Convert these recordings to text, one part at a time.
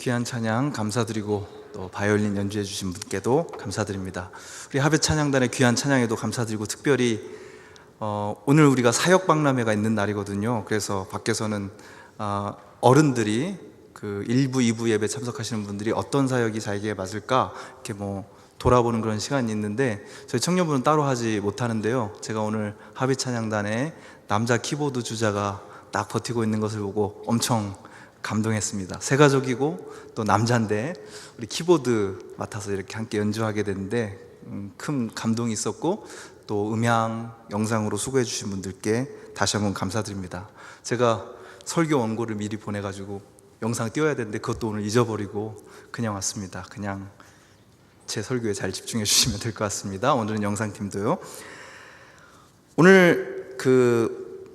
귀한 찬양 감사드리고 또 바이올린 연주해 주신 분께도 감사드립니다. 우리 하베 찬양단의 귀한 찬양에도 감사드리고 특별히 오늘 우리가 사역 박람회가 있는 날이거든요. 그래서 밖에서는 어른들이 그 1부, 2부 예배 참석하시는 분들이 어떤 사역이 자기에게 맞을까 이렇게 돌아보는 그런 시간이 있는데 저희 청년부는 따로 하지 못하는데요. 제가 오늘 하베 찬양단의 남자 키보드 주자가 딱 버티고 있는 것을 보고 엄청 감동했습니다. 새 가족이고 또 남자인데 우리 키보드 맡아서 이렇게 함께 연주하게 됐는데 큰 감동이 있었고 또 음향, 영상으로 수고해 주신 분들께 다시 한번 감사드립니다. 제가 설교 원고를 미리 보내가지고 영상 띄워야 되는데 그것도 오늘 잊어버리고 그냥 왔습니다. 그냥 제 설교에 잘 집중해 주시면 될 것 같습니다. 오늘은 영상팀도요. 오늘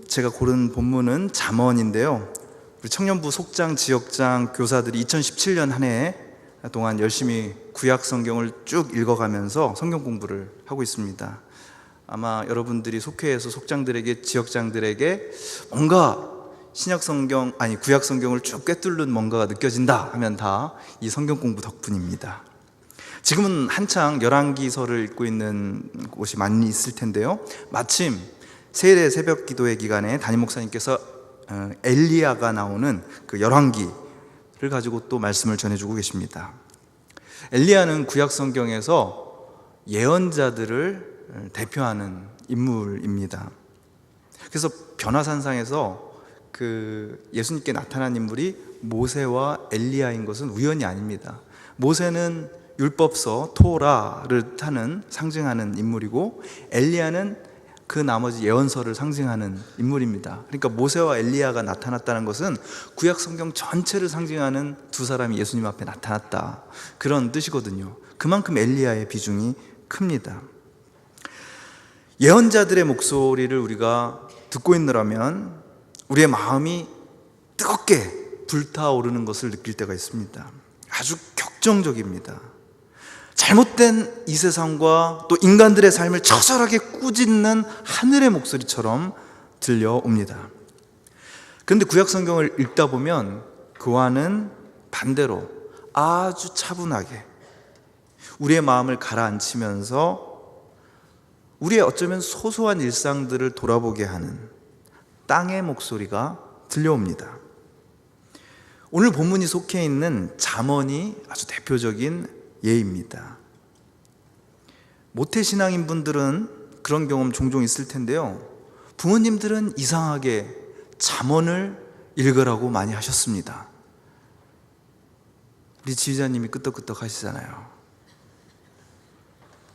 제가 고른 본문은 잠언인데요. 우리 청년부 속장, 지역장 교사들이 2017년 한 해 동안 열심히 구약 성경을 쭉 읽어가면서 성경 공부를 하고 있습니다. 아마 여러분들이 속회에서 속장들에게, 지역장들에게 뭔가 신약 성경, 구약 성경을 쭉 꿰뚫는 뭔가가 느껴진다 하면 다 이 성경 공부 덕분입니다. 지금은 한창 열왕기서를 읽고 있는 곳이 많이 있을 텐데요. 마침 세일의 새벽 기도회 기간에 담임 목사님께서 엘리야가 나오는 그 열왕기를 가지고 또 말씀을 전해주고 계십니다. 엘리야는 구약 성경에서 예언자들을 대표하는 인물입니다. 그래서 변화산상에서 예수님께 나타난 인물이 모세와 엘리야인 것은 우연이 아닙니다. 모세는 율법서 토라를 상징하는 인물이고 엘리야는 그 나머지 예언서를 상징하는 인물입니다. 그러니까 모세와 엘리야가 나타났다는 것은 구약 성경 전체를 상징하는 두 사람이 예수님 앞에 나타났다, 그런 뜻이거든요. 그만큼 엘리야의 비중이 큽니다. 예언자들의 목소리를 우리가 듣고 있느라면 우리의 마음이 뜨겁게 불타오르는 것을 느낄 때가 있습니다. 아주 격정적입니다. 잘못된 이 세상과 또 인간들의 삶을 처절하게 꾸짖는 하늘의 목소리처럼 들려옵니다. 그런데 구약 성경을 읽다 보면 그와는 반대로 아주 차분하게 우리의 마음을 가라앉히면서 우리의 어쩌면 소소한 일상들을 돌아보게 하는 땅의 목소리가 들려옵니다. 오늘 본문이 속해 있는 잠언이 아주 대표적인 예입니다. 모태신앙인 분들은 그런 경험 종종 있을 텐데요. 부모님들은 이상하게 잠언을 읽으라고 많이 하셨습니다. 우리 지휘자님이 끄떡끄떡 하시잖아요.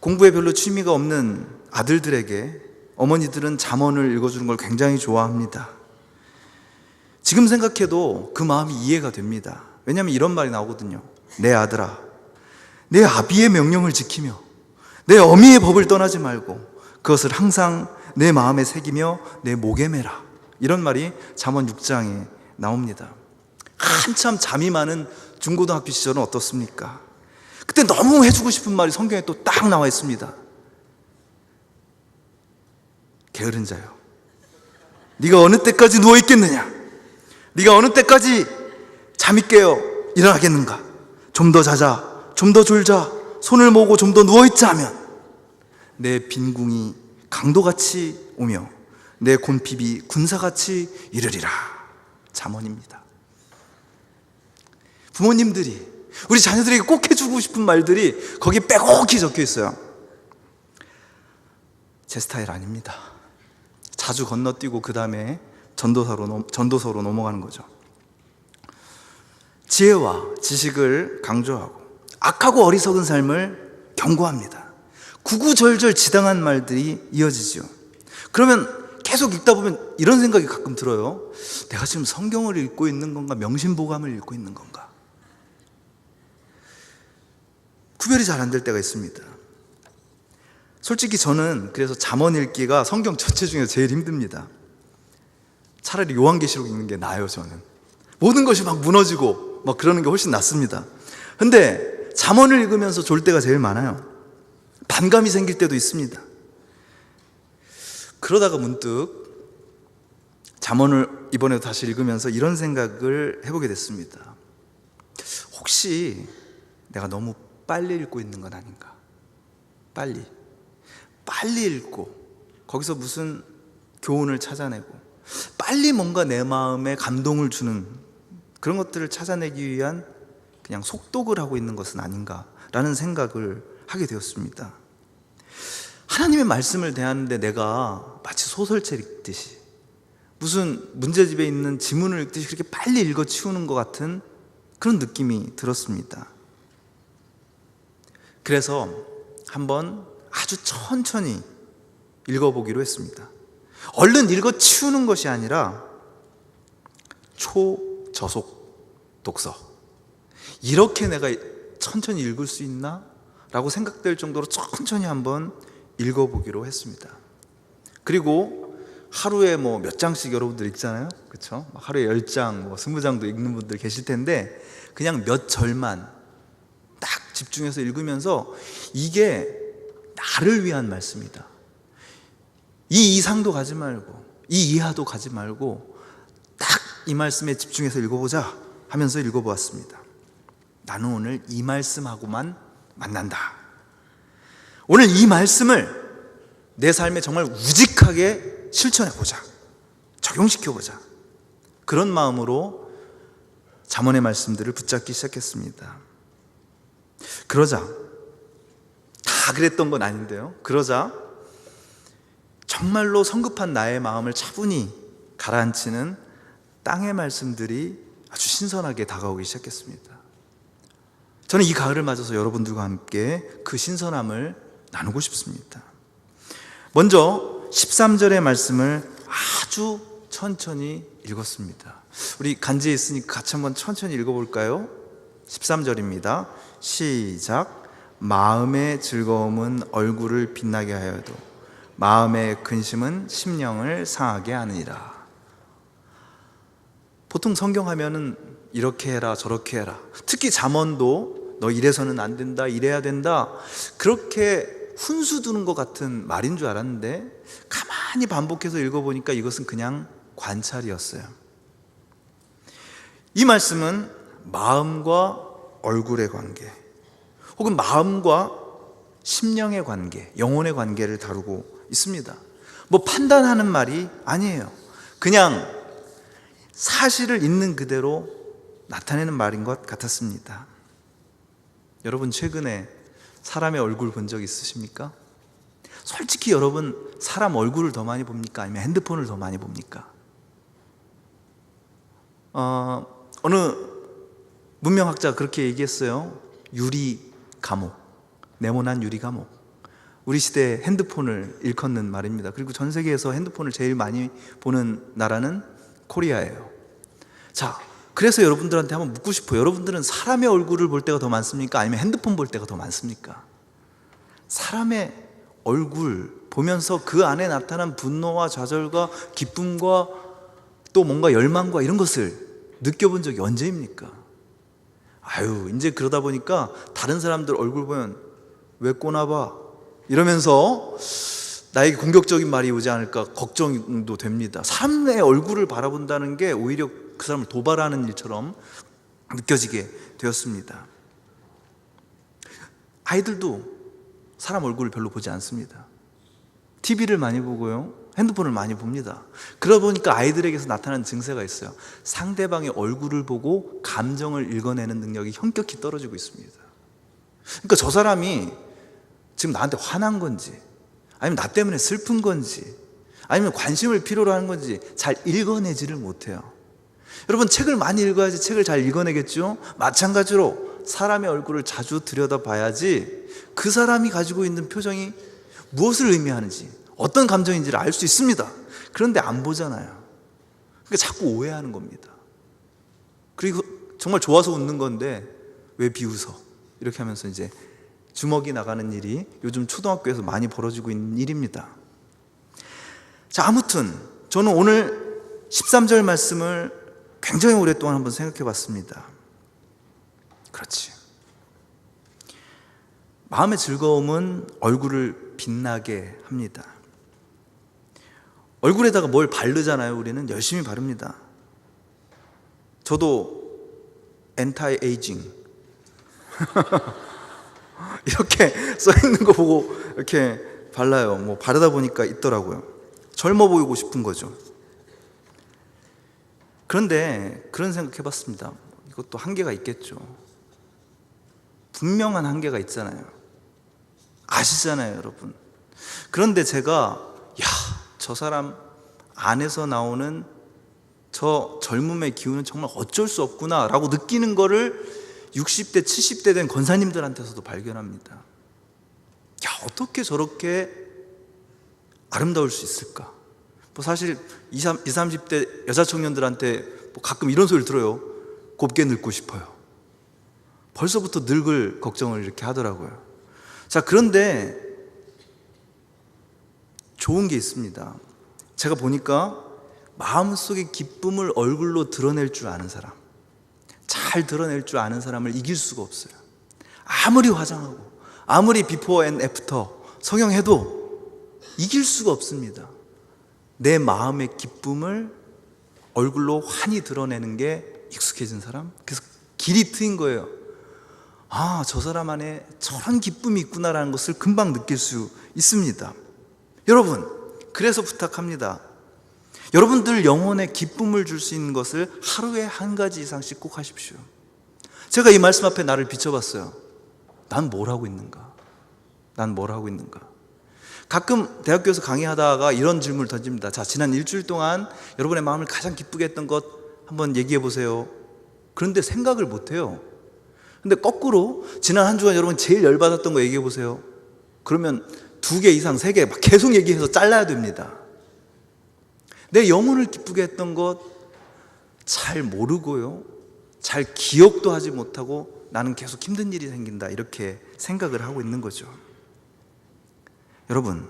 공부에 별로 취미가 없는 아들들에게 어머니들은 잠언을 읽어주는 걸 굉장히 좋아합니다. 지금 생각해도 그 마음이 이해가 됩니다. 왜냐하면 이런 말이 나오거든요. 내 아들아, 내 아비의 명령을 지키며 내 어미의 법을 떠나지 말고 그것을 항상 내 마음에 새기며 내 목에 매라. 이런 말이 잠언 6장에 나옵니다. 한참 잠이 많은 중고등학교 시절은 어떻습니까? 그때 너무 해주고 싶은 말이 성경에 또 딱 나와 있습니다. 게으른 자요, 네가 어느 때까지 누워있겠느냐? 네가 어느 때까지 잠이 깨어 일어나겠는가? 좀 더 자자, 좀 더 졸자, 손을 모으고 좀 더 누워있자 하면 내 빈궁이 강도같이 오며 내 곤핍이 군사같이 이르리라. 잠언입니다. 부모님들이 우리 자녀들에게 꼭 해주고 싶은 말들이 거기에 빼곡히 적혀 있어요. 제 스타일 아닙니다. 자주 건너뛰고 그 다음에 전도서로 넘어가는 거죠. 지혜와 지식을 강조하고 악하고 어리석은 삶을 경고합니다. 구구절절 지당한 말들이 이어지죠. 그러면 계속 읽다 보면 이런 생각이 가끔 들어요. 내가 지금 성경을 읽고 있는 건가, 명심보감을 읽고 있는 건가? 구별이 잘 안 될 때가 있습니다. 솔직히 저는 그래서 잠언 읽기가 성경 전체 중에서 제일 힘듭니다. 차라리 요한계시록 읽는 게 나아요. 저는 모든 것이 막 무너지고 막 그러는 게 훨씬 낫습니다. 근데 잠언을 읽으면서 졸 때가 제일 많아요. 반감이 생길 때도 있습니다. 그러다가 문득 잠언을 이번에도 다시 읽으면서 이런 생각을 해보게 됐습니다. 혹시 내가 너무 빨리 읽고 있는 건 아닌가? 빨리 읽고 거기서 무슨 교훈을 찾아내고 빨리 뭔가 내 마음에 감동을 주는 그런 것들을 찾아내기 위한 그냥 속독을 하고 있는 것은 아닌가라는 생각을 하게 되었습니다. 하나님의 말씀을 대하는데 내가 마치 소설책 읽듯이 무슨 문제집에 있는 지문을 읽듯이 그렇게 빨리 읽어 치우는 것 같은 그런 느낌이 들었습니다. 그래서 한번 아주 천천히 읽어보기로 했습니다. 얼른 읽어 치우는 것이 아니라 초저속 독서. 이렇게 내가 천천히 읽을 수 있나? 라고 생각될 정도로 천천히 한번 읽어보기로 했습니다. 그리고 하루에 몇 장씩 여러분들 읽잖아요, 그렇죠? 하루에 10장, 20장도 읽는 분들 계실 텐데 그냥 몇 절만 딱 집중해서 읽으면서 이게 나를 위한 말씀이다. 이 이상도 가지 말고 이 이하도 가지 말고 딱 이 말씀에 집중해서 읽어보자 하면서 읽어보았습니다. 나는 오늘 이 말씀하고만 만난다. 오늘 이 말씀을 내 삶에 정말 우직하게 실천해보자, 적용시켜보자. 그런 마음으로 잠언의 말씀들을 붙잡기 시작했습니다. 그러자, 다 그랬던 건 아닌데요, 그러자 정말로 성급한 나의 마음을 차분히 가라앉히는 땅의 말씀들이 아주 신선하게 다가오기 시작했습니다. 저는 이 가을을 맞아서 여러분들과 함께 그 신선함을 나누고 싶습니다. 먼저 13절의 말씀을 아주 천천히 읽었습니다. 우리 간지에 있으니까 같이 한번 천천히 읽어볼까요? 13절입니다. 시작. 마음의 즐거움은 얼굴을 빛나게 하여도 마음의 근심은 심령을 상하게 하느니라. 보통 성경 하면은 이렇게 해라 저렇게 해라, 특히 잠언도 너 이래서는 안 된다, 이래야 된다, 그렇게 훈수 두는 것 같은 말인 줄 알았는데 가만히 반복해서 읽어보니까 이것은 그냥 관찰이었어요. 이 말씀은 마음과 얼굴의 관계, 혹은 마음과 심령의 관계, 영혼의 관계를 다루고 있습니다. 판단하는 말이 아니에요. 그냥 사실을 있는 그대로 나타내는 말인 것 같았습니다. 여러분, 최근에 사람의 얼굴 본 적 있으십니까? 솔직히 여러분, 사람 얼굴을 더 많이 봅니까? 아니면 핸드폰을 더 많이 봅니까? 어느 문명학자가 그렇게 얘기했어요. 유리 감옥, 네모난 유리 감옥. 우리 시대에 핸드폰을 일컫는 말입니다. 그리고 전 세계에서 핸드폰을 제일 많이 보는 나라는 코리아예요. 자, 그래서 여러분들한테 한번 묻고 싶어요. 여러분들은 사람의 얼굴을 볼 때가 더 많습니까? 아니면 핸드폰 볼 때가 더 많습니까? 사람의 얼굴 보면서 그 안에 나타난 분노와 좌절과 기쁨과 또 뭔가 열망과 이런 것을 느껴본 적이 언제입니까? 이제 그러다 보니까 다른 사람들 얼굴 보면 왜 꼬나봐 이러면서 나에게 공격적인 말이 오지 않을까 걱정도 됩니다. 사람의 얼굴을 바라본다는 게 오히려 그 사람을 도발하는 일처럼 느껴지게 되었습니다. 아이들도 사람 얼굴을 별로 보지 않습니다. TV를 많이 보고요, 핸드폰을 많이 봅니다. 그러다 보니까 아이들에게서 나타나는 증세가 있어요. 상대방의 얼굴을 보고 감정을 읽어내는 능력이 현격히 떨어지고 있습니다. 그러니까 저 사람이 지금 나한테 화난 건지, 아니면 나 때문에 슬픈 건지, 아니면 관심을 필요로 하는 건지 잘 읽어내지를 못해요. 여러분, 책을 많이 읽어야지 책을 잘 읽어내겠죠? 마찬가지로 사람의 얼굴을 자주 들여다봐야지 그 사람이 가지고 있는 표정이 무엇을 의미하는지, 어떤 감정인지를 알 수 있습니다. 그런데 안 보잖아요. 그러니까 자꾸 오해하는 겁니다. 그리고 정말 좋아서 웃는 건데 왜 비웃어? 이렇게 하면서 이제 주먹이 나가는 일이 요즘 초등학교에서 많이 벌어지고 있는 일입니다. 자, 아무튼 저는 오늘 13절 말씀을 굉장히 오랫동안 한번 생각해 봤습니다. 그렇지. 마음의 즐거움은 얼굴을 빛나게 합니다. 얼굴에다가 뭘 바르잖아요. 우리는 열심히 바릅니다. 저도 엔타이 에이징, 이렇게 써 있는 거 보고 이렇게 발라요. 뭐 바르다 보니까 있더라고요. 젊어 보이고 싶은 거죠. 그런데 그런 생각 해봤습니다. 이것도 한계가 있겠죠. 분명한 한계가 있잖아요. 아시잖아요, 여러분. 그런데 제가 저 사람 안에서 나오는 저 젊음의 기운은 정말 어쩔 수 없구나 라고 느끼는 거를 60대, 70대 된 권사님들한테서도 발견합니다. 어떻게 저렇게 아름다울 수 있을까? 뭐 사실 20, 30대 여자 청년들한테 뭐 가끔 이런 소리를 들어요. 곱게 늙고 싶어요. 벌써부터 늙을 걱정을 이렇게 하더라고요. 자, 그런데 좋은 게 있습니다. 제가 보니까 마음속의 기쁨을 얼굴로 드러낼 줄 아는 사람, 잘 드러낼 줄 아는 사람을 이길 수가 없어요. 아무리 화장하고 아무리 비포 앤 애프터 성형해도 이길 수가 없습니다. 내 마음의 기쁨을 얼굴로 환히 드러내는 게 익숙해진 사람. 그래서 길이 트인 거예요. 저 사람 안에 저런 기쁨이 있구나라는 것을 금방 느낄 수 있습니다. 여러분, 그래서 부탁합니다. 여러분들 영혼에 기쁨을 줄 수 있는 것을 하루에 한 가지 이상씩 꼭 하십시오. 제가 이 말씀 앞에 나를 비춰봤어요. 난 뭘 하고 있는가? 난 뭘 하고 있는가? 가끔 대학교에서 강의하다가 이런 질문을 던집니다. 자, 지난 일주일 동안 여러분의 마음을 가장 기쁘게 했던 것 한번 얘기해 보세요. 그런데 생각을 못 해요. 근데 거꾸로 지난 한 주간 여러분 제일 열받았던 거 얘기해 보세요. 그러면 2개 이상 3개 막 계속 얘기해서 잘라야 됩니다. 내 영혼을 기쁘게 했던 것 잘 모르고요, 잘 기억도 하지 못하고 나는 계속 힘든 일이 생긴다, 이렇게 생각을 하고 있는 거죠. 여러분,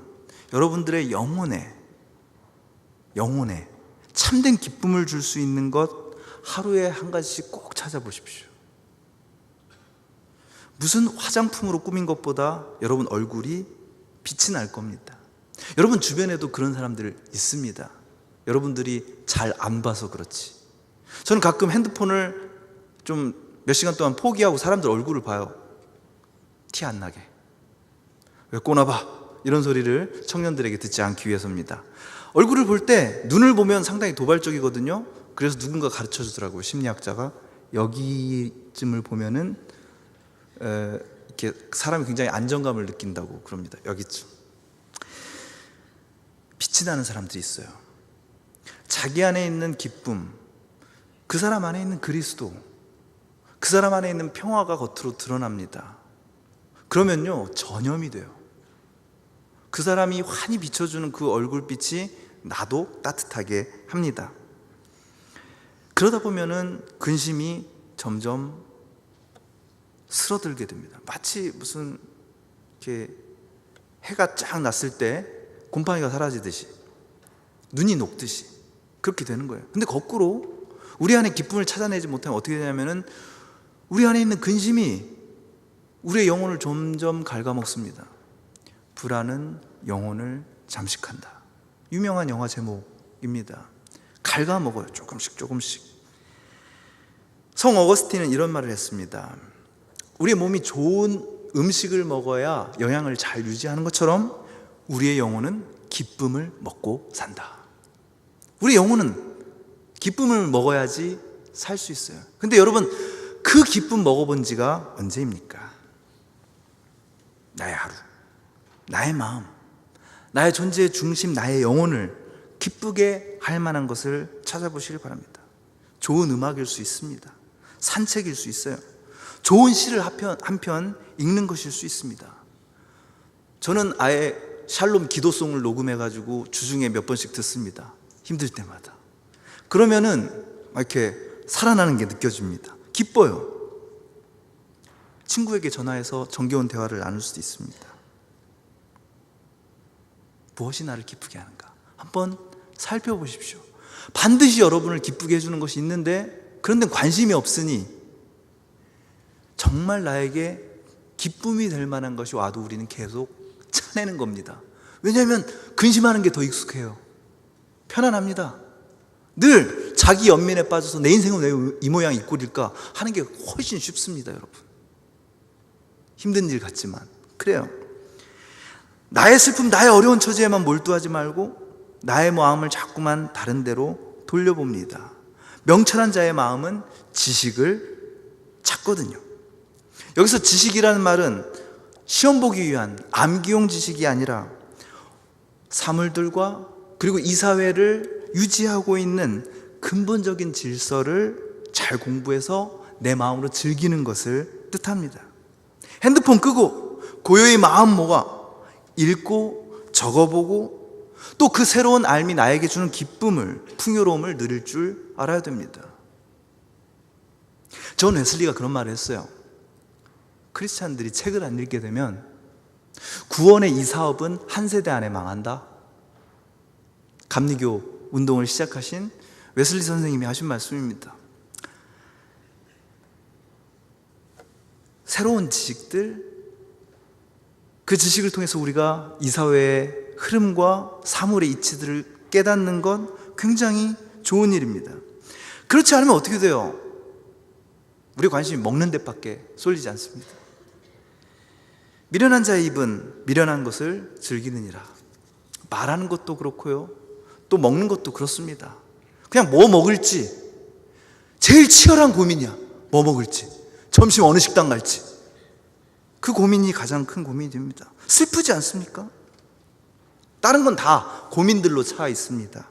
여러분들의 영혼에 참된 기쁨을 줄 수 있는 것 하루에 한 가지씩 꼭 찾아보십시오. 무슨 화장품으로 꾸민 것보다 여러분 얼굴이 빛이 날 겁니다. 여러분 주변에도 그런 사람들 있습니다. 여러분들이 잘 안 봐서 그렇지. 저는 가끔 핸드폰을 좀 몇 시간 동안 포기하고 사람들 얼굴을 봐요. 티 안 나게. 왜 꼬나봐? 이런 소리를 청년들에게 듣지 않기 위해서입니다. 얼굴을 볼 때 눈을 보면 상당히 도발적이거든요. 그래서 누군가 가르쳐 주더라고요. 심리학자가. 여기쯤을 보면은 이렇게 사람이 굉장히 안정감을 느낀다고 그럽니다. 여기쯤. 빛이 나는 사람들이 있어요. 자기 안에 있는 기쁨, 그 사람 안에 있는 그리스도, 그 사람 안에 있는 평화가 겉으로 드러납니다. 그러면요, 전염이 돼요. 그 사람이 환히 비춰주는 그 얼굴빛이 나도 따뜻하게 합니다. 그러다 보면은 근심이 점점 스러들게 됩니다. 마치 무슨 이렇게 해가 쫙 났을 때 곰팡이가 사라지듯이, 눈이 녹듯이 그렇게 되는 거예요. 근데 거꾸로 우리 안에 기쁨을 찾아내지 못하면 어떻게 되냐면은 우리 안에 있는 근심이 우리의 영혼을 점점 갉아먹습니다. 불안은 영혼을 잠식한다. 유명한 영화 제목입니다. 갉아먹어요. 조금씩. 성 어거스틴은 이런 말을 했습니다. 우리의 몸이 좋은 음식을 먹어야 영양을 잘 유지하는 것처럼 우리의 영혼은 기쁨을 먹고 산다. 우리 영혼은 기쁨을 먹어야지 살 수 있어요. 근데 여러분, 그 기쁨 먹어본 지가 언제입니까? 나의 하루, 나의 마음, 나의 존재의 중심, 나의 영혼을 기쁘게 할 만한 것을 찾아보시길 바랍니다. 좋은 음악일 수 있습니다. 산책일 수 있어요. 좋은 시를 한 편 읽는 것일 수 있습니다. 저는 아예 샬롬 기도송을 녹음해가지고 주중에 몇 번씩 듣습니다. 힘들 때마다. 그러면은 이렇게 살아나는 게 느껴집니다. 기뻐요. 친구에게 전화해서 정겨운 대화를 나눌 수도 있습니다. 무엇이 나를 기쁘게 하는가? 한번 살펴보십시오. 반드시 여러분을 기쁘게 해주는 것이 있는데 그런 데는 관심이 없으니 정말 나에게 기쁨이 될 만한 것이 와도 우리는 계속 차내는 겁니다. 왜냐하면 근심하는 게 더 익숙해요. 편안합니다. 늘 자기 연민에 빠져서 내 인생은 왜 이 모양 이 꼴일까 하는 게 훨씬 쉽습니다, 여러분. 힘든 일 같지만 그래요. 나의 슬픔, 나의 어려운 처지에만 몰두하지 말고 나의 마음을 자꾸만 다른 데로 돌려봅니다. 명철한 자의 마음은 지식을 찾거든요. 여기서 지식이라는 말은 시험 보기 위한 암기용 지식이 아니라 사물들과 그리고 이 사회를 유지하고 있는 근본적인 질서를 잘 공부해서 내 마음으로 즐기는 것을 뜻합니다. 핸드폰 끄고 고요히 마음 모아 읽고 적어보고 또 그 새로운 알미 나에게 주는 기쁨을, 풍요로움을 누릴 줄 알아야 됩니다. 존 웨슬리가 그런 말을 했어요. 크리스찬들이 책을 안 읽게 되면 구원의 이 사업은 한 세대 안에 망한다. 감리교 운동을 시작하신 웨슬리 선생님이 하신 말씀입니다. 새로운 지식들, 그 지식을 통해서 우리가 이 사회의 흐름과 사물의 이치들을 깨닫는 건 굉장히 좋은 일입니다. 그렇지 않으면 어떻게 돼요? 우리 관심이 먹는 데밖에 쏠리지 않습니다. 미련한 자의 입은 미련한 것을 즐기느니라. 말하는 것도 그렇고요, 또 먹는 것도 그렇습니다. 그냥 뭐 먹을지 제일 치열한 고민이야. 뭐 먹을지, 점심 어느 식당 갈지. 그 고민이 가장 큰 고민이 됩니다. 슬프지 않습니까? 다른 건 다 고민들로 차 있습니다.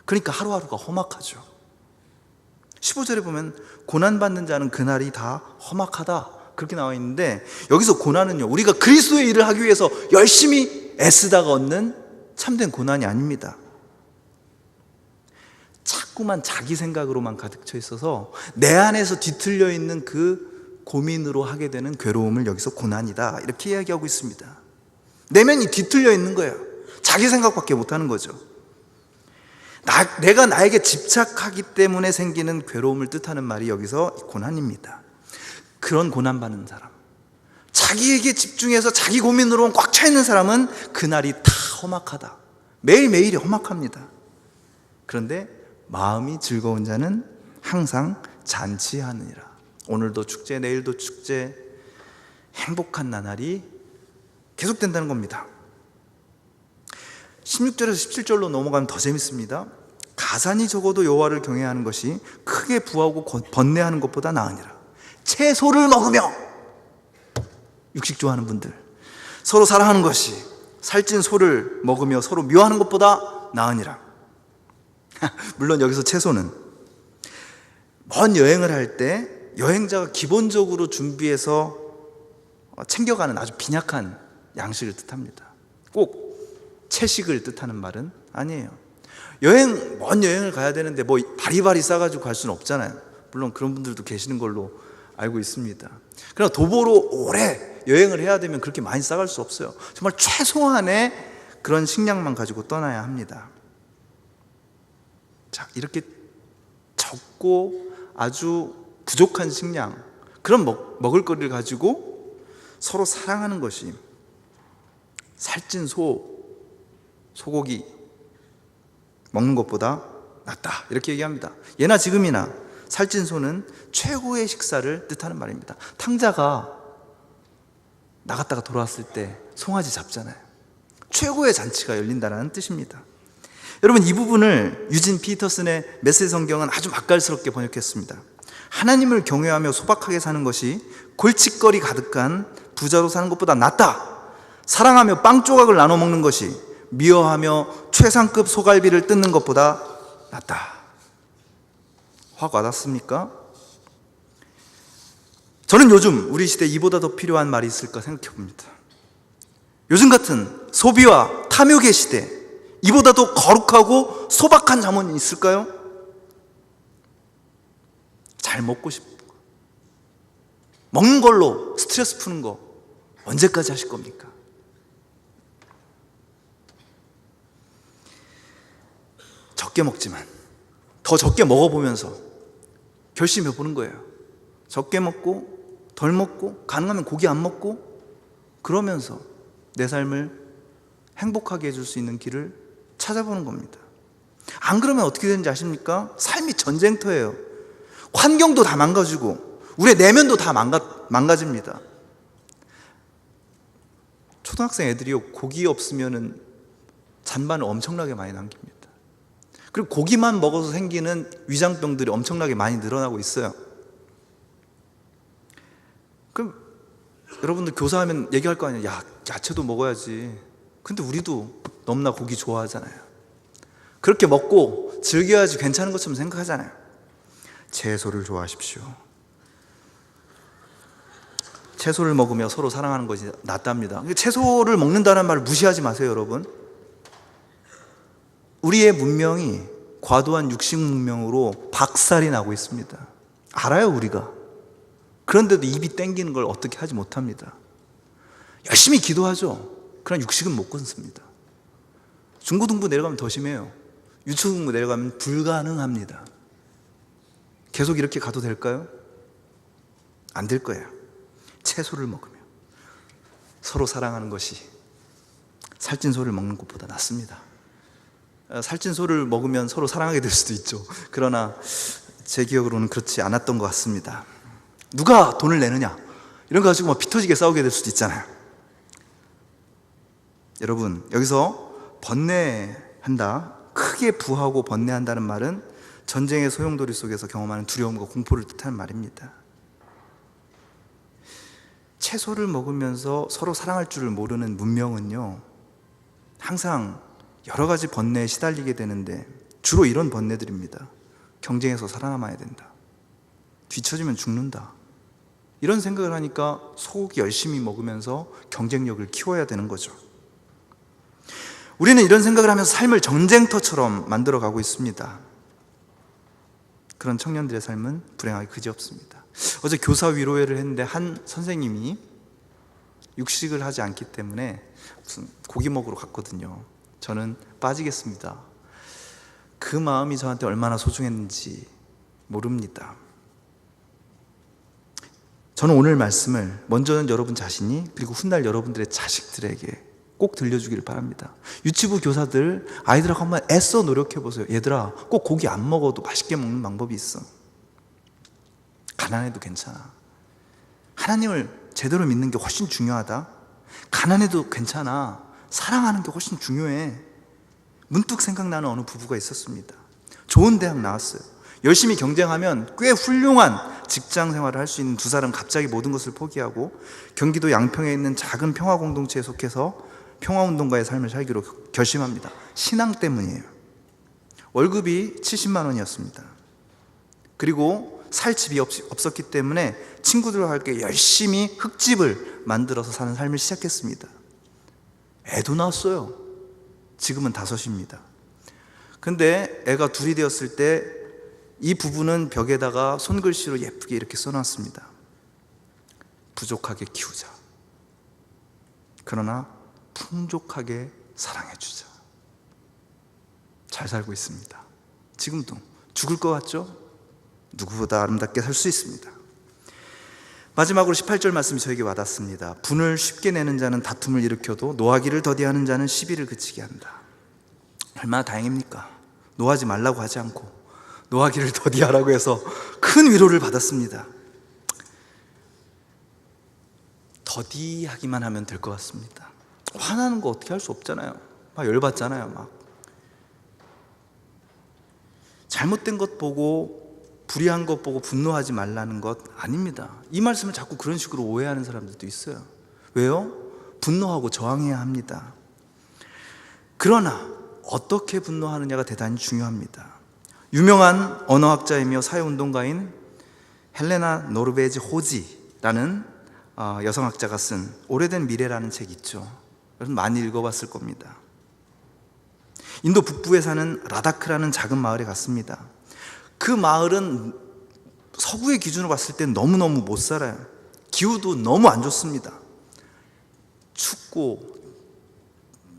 그러니까 하루하루가 험악하죠. 15절에 보면 고난받는 자는 그날이 다 험악하다 그렇게 나와 있는데, 여기서 고난은요, 우리가 그리스도의 일을 하기 위해서 열심히 애쓰다가 얻는 참된 고난이 아닙니다. 자꾸만 자기 생각으로만 가득 차 있어서 내 안에서 뒤틀려 있는 그 고민으로 하게 되는 괴로움을 여기서 고난이다 이렇게 이야기하고 있습니다. 내면이 뒤틀려 있는 거예요. 자기 생각밖에 못하는 거죠. 내가 나에게 집착하기 때문에 생기는 괴로움을 뜻하는 말이 여기서 고난입니다. 그런 고난받는 사람, 자기에게 집중해서 자기 고민으로만 꽉 차 있는 사람은 그날이 다 험악하다. 매일매일이 험악합니다. 그런데 마음이 즐거운 자는 항상 잔치하느니라. 오늘도 축제, 내일도 축제, 행복한 나날이 계속된다는 겁니다. 16절에서 17절로 넘어가면 더 재밌습니다. 가산이 적어도 여호와를 경외하는 것이 크게 부하고 번뇌하는 것보다 나으니라. 채소를 먹으며, 육식 좋아하는 분들, 서로 사랑하는 것이 살찐 소를 먹으며 서로 미워하는 것보다 나으니라. 물론 여기서 채소는 먼 여행을 할 때 여행자가 기본적으로 준비해서 챙겨가는 아주 빈약한 양식을 뜻합니다. 꼭 채식을 뜻하는 말은 아니에요. 먼 여행을 가야 되는데 뭐 바리바리 싸가지고 갈 수는 없잖아요. 물론 그런 분들도 계시는 걸로 알고 있습니다. 그러나 도보로 오래 여행을 해야 되면 그렇게 많이 싸갈 수 없어요. 정말 최소한의 그런 식량만 가지고 떠나야 합니다. 자, 이렇게 적고 아주 부족한 식량, 그런 먹을 거리를 가지고 서로 사랑하는 것이 살찐 소고기 먹는 것보다 낫다 이렇게 얘기합니다. 예나 지금이나 살찐 소는 최고의 식사를 뜻하는 말입니다. 탕자가 나갔다가 돌아왔을 때 송아지 잡잖아요. 최고의 잔치가 열린다는 뜻입니다. 여러분, 이 부분을 유진 피터슨의 메시지 성경은 아주 맛깔스럽게 번역했습니다. 하나님을 경외하며 소박하게 사는 것이 골칫거리 가득한 부자로 사는 것보다 낫다. 사랑하며 빵 조각을 나눠 먹는 것이 미워하며 최상급 소갈비를 뜯는 것보다 낫다. 확 와닿습니까? 저는 요즘 우리 시대에 이보다 더 필요한 말이 있을까 생각해 봅니다. 요즘 같은 소비와 탐욕의 시대, 이보다 더 거룩하고 소박한 잠언이 있을까요? 잘 먹고 싶고 먹는 걸로 스트레스 푸는 거 언제까지 하실 겁니까? 적게 먹지만 더 적게 먹어보면서 결심해 보는 거예요. 적게 먹고 덜 먹고 가능하면 고기 안 먹고, 그러면서 내 삶을 행복하게 해줄 수 있는 길을 찾아보는 겁니다. 안 그러면 어떻게 되는지 아십니까? 삶이 전쟁터예요. 환경도 다 망가지고 우리의 내면도 다 망가집니다. 초등학생 애들이요, 고기 없으면은 잔반을 엄청나게 많이 남깁니다. 그리고 고기만 먹어서 생기는 위장병들이 엄청나게 많이 늘어나고 있어요. 그럼 여러분들 교사하면 얘기할 거 아니에요. 야, 야채도 먹어야지. 근데 우리도 너무나 고기 좋아하잖아요. 그렇게 먹고 즐겨야지 괜찮은 것처럼 생각하잖아요. 채소를 좋아하십시오. 채소를 먹으며 서로 사랑하는 것이 낫답니다. 채소를 먹는다는 말을 무시하지 마세요, 여러분. 우리의 문명이 과도한 육식 문명으로 박살이 나고 있습니다. 알아요, 우리가. 그런데도 입이 땡기는 걸 어떻게 하지 못합니다. 열심히 기도하죠. 그러나 육식은 못 끊습니다. 중고등부 내려가면 더 심해요. 유초등부 내려가면 불가능합니다. 계속 이렇게 가도 될까요? 안 될 거예요. 채소를 먹으며 서로 사랑하는 것이 살찐 소를 먹는 것보다 낫습니다. 살찐 소를 먹으면 서로 사랑하게 될 수도 있죠. 그러나 제 기억으로는 그렇지 않았던 것 같습니다. 누가 돈을 내느냐, 이런 거 가지고 피 터지게 싸우게 될 수도 있잖아요. 여러분, 여기서 번뇌한다, 크게 부하고 번뇌한다는 말은 전쟁의 소용돌이 속에서 경험하는 두려움과 공포를 뜻하는 말입니다. 채소를 먹으면서 서로 사랑할 줄을 모르는 문명은요, 항상 여러 가지 번뇌에 시달리게 되는데 주로 이런 번뇌들입니다. 경쟁에서 살아남아야 된다, 뒤처지면 죽는다, 이런 생각을 하니까 소고기 열심히 먹으면서 경쟁력을 키워야 되는 거죠. 우리는 이런 생각을 하면서 삶을 전쟁터처럼 만들어가고 있습니다. 그런 청년들의 삶은 불행하기 그지없습니다. 어제 교사 위로회를 했는데 한 선생님이 육식을 하지 않기 때문에 무슨 고기 먹으러 갔거든요. 저는 빠지겠습니다. 그 마음이 저한테 얼마나 소중했는지 모릅니다. 저는 오늘 말씀을 먼저는 여러분 자신이, 그리고 훗날 여러분들의 자식들에게 꼭 들려주기를 바랍니다. 유치부 교사들, 아이들하고 한번 애써 노력해보세요. 얘들아, 꼭 고기 안 먹어도 맛있게 먹는 방법이 있어. 가난해도 괜찮아. 하나님을 제대로 믿는 게 훨씬 중요하다. 가난해도 괜찮아. 사랑하는 게 훨씬 중요해. 문득 생각나는 어느 부부가 있었습니다. 좋은 대학 나왔어요. 열심히 경쟁하면 꽤 훌륭한 직장 생활을 할 수 있는 두 사람, 갑자기 모든 것을 포기하고 경기도 양평에 있는 작은 평화공동체에 속해서 평화운동가의 삶을 살기로 결심합니다. 신앙 때문이에요. 월급이 70만 원이었습니다. 그리고 살 집이 없었기 때문에 친구들과 함께 열심히 흙집을 만들어서 사는 삶을 시작했습니다. 애도 낳았어요. 지금은 5입니다. 근데 애가 2이 되었을 때 이 부부는 벽에다가 손글씨로 예쁘게 이렇게 써놨습니다. 부족하게 키우자. 그러나 풍족하게 사랑해주자. 잘 살고 있습니다. 지금도. 죽을 것 같죠? 누구보다 아름답게 살 수 있습니다. 마지막으로 18절 말씀이 저에게 와닿습니다. 분을 쉽게 내는 자는 다툼을 일으켜도 노하기를 더디하는 자는 시비를 그치게 한다. 얼마나 다행입니까? 노하지 말라고 하지 않고 노하기를 더디하라고 해서 큰 위로를 받았습니다. 더디하기만 하면 될 것 같습니다. 화나는 거 어떻게 할 수 없잖아요. 막 열받잖아요. 막 잘못된 것 보고, 불의한 것 보고 분노하지 말라는 것 아닙니다. 이 말씀을 자꾸 그런 식으로 오해하는 사람들도 있어요. 왜요? 분노하고 저항해야 합니다. 그러나 어떻게 분노하느냐가 대단히 중요합니다. 유명한 언어학자이며 사회운동가인 헬레나 노르베지 호지라는 여성학자가 쓴 오래된 미래라는 책이 있죠. 여러분 많이 읽어봤을 겁니다. 인도 북부에 사는 라다크라는 작은 마을에 갔습니다. 그 마을은 서구의 기준으로 봤을 때 너무너무 못 살아요. 기후도 너무 안 좋습니다. 춥고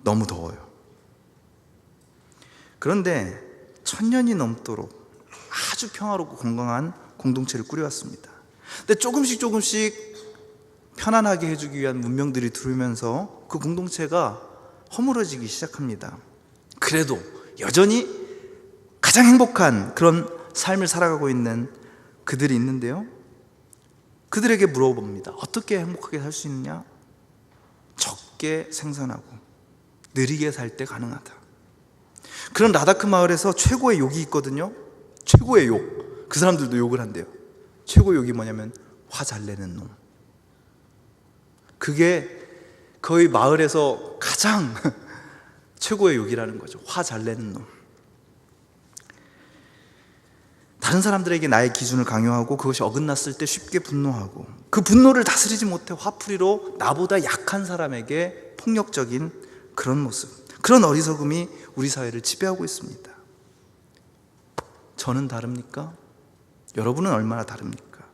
너무 더워요. 그런데 1000년이 넘도록 아주 평화롭고 건강한 공동체를 꾸려왔습니다. 근데 조금씩 편안하게 해주기 위한 문명들이 들어오면서 그 공동체가 허물어지기 시작합니다. 그래도 여전히 가장 행복한 그런 삶을 살아가고 있는 그들이 있는데요, 그들에게 물어봅니다. 어떻게 행복하게 살 수 있느냐? 쉽게 생산하고 느리게 살 때 가능하다. 그런 라다크 마을에서 최고의 욕이 있거든요. 최고의 욕. 그 사람들도 욕을 한대요. 최고의 욕이 뭐냐면 화 잘 내는 놈. 그게 거의 마을에서 가장 최고의 욕이라는 거죠. 화 잘 내는 놈. 다른 사람들에게 나의 기준을 강요하고 그것이 어긋났을 때 쉽게 분노하고 그 분노를 다스리지 못해 화풀이로 나보다 약한 사람에게 폭력적인 그런 모습, 그런 어리석음이 우리 사회를 지배하고 있습니다. 저는 다릅니까? 여러분은 얼마나 다릅니까?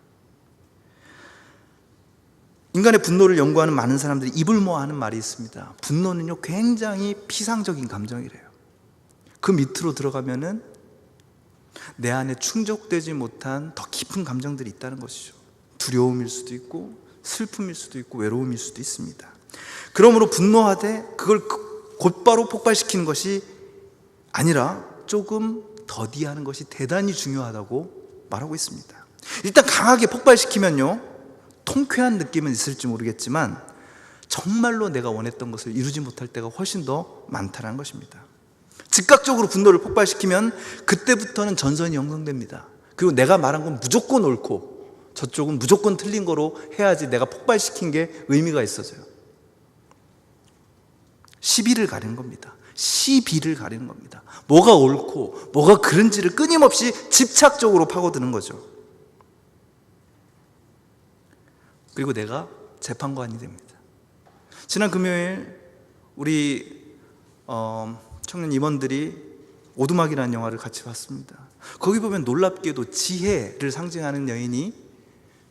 인간의 분노를 연구하는 많은 사람들이 입을 모아하는 말이 있습니다. 분노는요 굉장히 피상적인 감정이래요. 그 밑으로 들어가면은 내 안에 충족되지 못한 더 깊은 감정들이 있다는 것이죠. 두려움일 수도 있고 슬픔일 수도 있고 외로움일 수도 있습니다. 그러므로 분노하되 그걸 곧바로 폭발시키는 것이 아니라 조금 더디하는 것이 대단히 중요하다고 말하고 있습니다. 일단 강하게 폭발시키면요 통쾌한 느낌은 있을지 모르겠지만 정말로 내가 원했던 것을 이루지 못할 때가 훨씬 더 많다는 것입니다. 즉각적으로 분노를 폭발시키면 그때부터는 전선이 형성됩니다. 그리고 내가 말한 건 무조건 옳고 저쪽은 무조건 틀린 거로 해야지 내가 폭발시킨 게 의미가 있어져요. 시비를 가리는 겁니다. 시비를 가리는 겁니다. 뭐가 옳고 뭐가 그른지를 끊임없이 집착적으로 파고드는 거죠. 그리고 내가 재판관이 됩니다. 지난 금요일 우리 청년 임원들이 오두막이라는 영화를 같이 봤습니다. 거기 보면 놀랍게도 지혜를 상징하는 여인이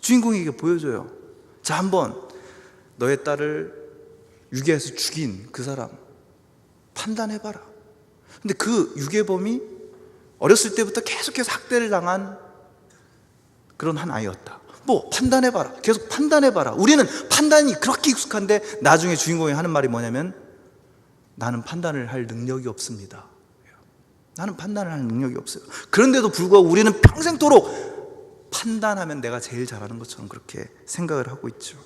주인공에게 보여줘요. 자, 한번 너의 딸을 유괴해서 죽인 그 사람 판단해봐라. 근데 그 유괴범이 어렸을 때부터 계속해서 학대를 당한 그런 한 아이였다. 뭐 판단해봐라. 계속 판단해봐라. 우리는 판단이 그렇게 익숙한데 나중에 주인공이 하는 말이 뭐냐면 나는 판단을 할 능력이 없습니다. 나는 판단을 할 능력이 없어요. 그런데도 불구하고 우리는 평생토록 판단하면 내가 제일 잘하는 것처럼 그렇게 생각을 하고 있죠.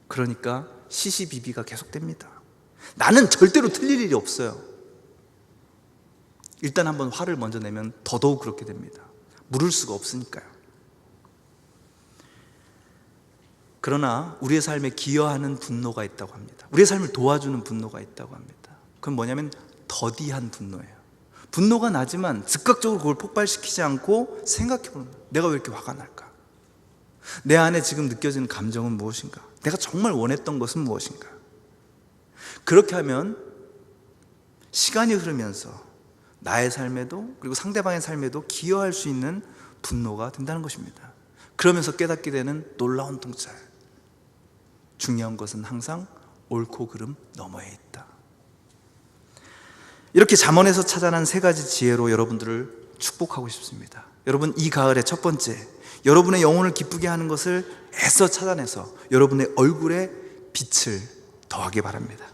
그러니까 시시비비가 계속됩니다. 나는 절대로 틀릴 일이 없어요. 일단 한번 화를 먼저 내면 더더욱 그렇게 됩니다. 물을 수가 없으니까요. 그러나 우리의 삶에 기여하는 분노가 있다고 합니다. 우리의 삶을 도와주는 분노가 있다고 합니다. 그건 뭐냐면 더디한 분노예요. 분노가 나지만 즉각적으로 그걸 폭발시키지 않고 생각해보는 거예요. 내가 왜 이렇게 화가 날까? 내 안에 지금 느껴지는 감정은 무엇인가? 내가 정말 원했던 것은 무엇인가? 그렇게 하면 시간이 흐르면서 나의 삶에도 그리고 상대방의 삶에도 기여할 수 있는 분노가 된다는 것입니다. 그러면서 깨닫게 되는 놀라운 통찰. 중요한 것은 항상 옳고 그름 너머에 있다. 이렇게 잠언에서 찾아난 세 가지 지혜로 여러분들을 축복하고 싶습니다. 여러분, 이 가을의 첫 번째, 여러분의 영혼을 기쁘게 하는 것을 애써 찾아내서 여러분의 얼굴에 빛을 더하기 바랍니다.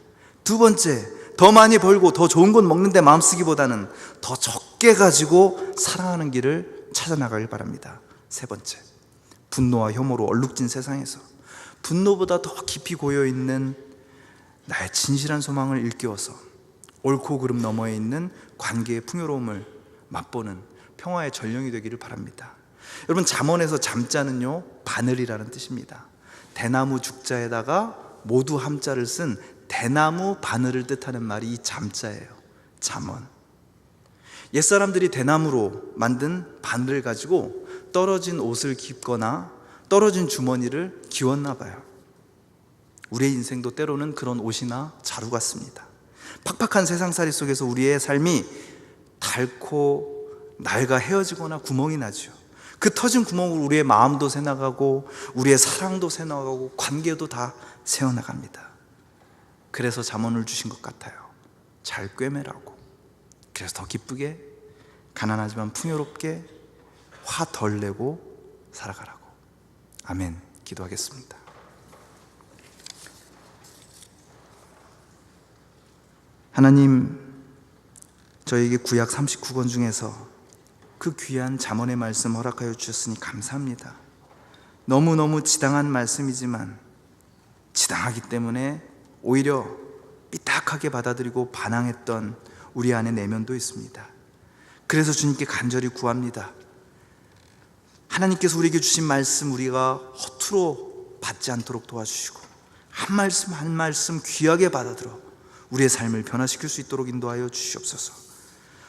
두 번째, 더 많이 벌고 더 좋은 것 먹는데 마음 쓰기보다는 더 적게 가지고 사랑하는 길을 찾아나가길 바랍니다. 세 번째, 분노와 혐오로 얼룩진 세상에서 분노보다 더 깊이 고여있는 나의 진실한 소망을 일깨워서 옳고 그름 너머에 있는 관계의 풍요로움을 맛보는 평화의 전령이 되기를 바랍니다. 여러분, 잠언에서 잠자는요 바늘이라는 뜻입니다. 대나무 죽자에다가 모두 함자를 쓴 대나무 바늘을 뜻하는 말이 이 잠자예요. 잠언. 옛사람들이 대나무로 만든 바늘을 가지고 떨어진 옷을 깁거나 떨어진 주머니를 기웠나 봐요. 우리의 인생도 때로는 그런 옷이나 자루 같습니다. 팍팍한 세상살이 속에서 우리의 삶이 닳고 낡아 헤어지거나 구멍이 나죠. 그 터진 구멍으로 우리의 마음도 새나가고 우리의 사랑도 새나가고 관계도 다 새어나갑니다. 그래서 잠언을 주신 것 같아요. 잘 꿰매라고. 그래서 더 기쁘게, 가난하지만 풍요롭게, 화 덜 내고 살아가라고. 아멘. 기도하겠습니다. 하나님, 저에게 구약 39권 중에서 그 귀한 잠언의 말씀 허락하여 주셨으니 감사합니다. 너무너무 지당한 말씀이지만 지당하기 때문에 오히려 삐딱하게 받아들이고 반항했던 우리 안의 내면도 있습니다. 그래서 주님께 간절히 구합니다. 하나님께서 우리에게 주신 말씀 우리가 허투루 받지 않도록 도와주시고 한 말씀 한 말씀 귀하게 받아들여 우리의 삶을 변화시킬 수 있도록 인도하여 주시옵소서.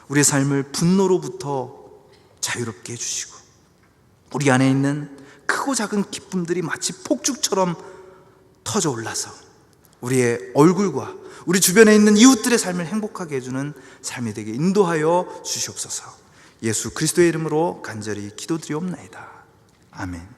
우리의 삶을 분노로부터 자유롭게 해주시고 우리 안에 있는 크고 작은 기쁨들이 마치 폭죽처럼 터져 올라서 우리의 얼굴과 우리 주변에 있는 이웃들의 삶을 행복하게 해주는 삶이 되게 인도하여 주시옵소서. 예수 그리스도의 이름으로 간절히 기도드리옵나이다. 아멘.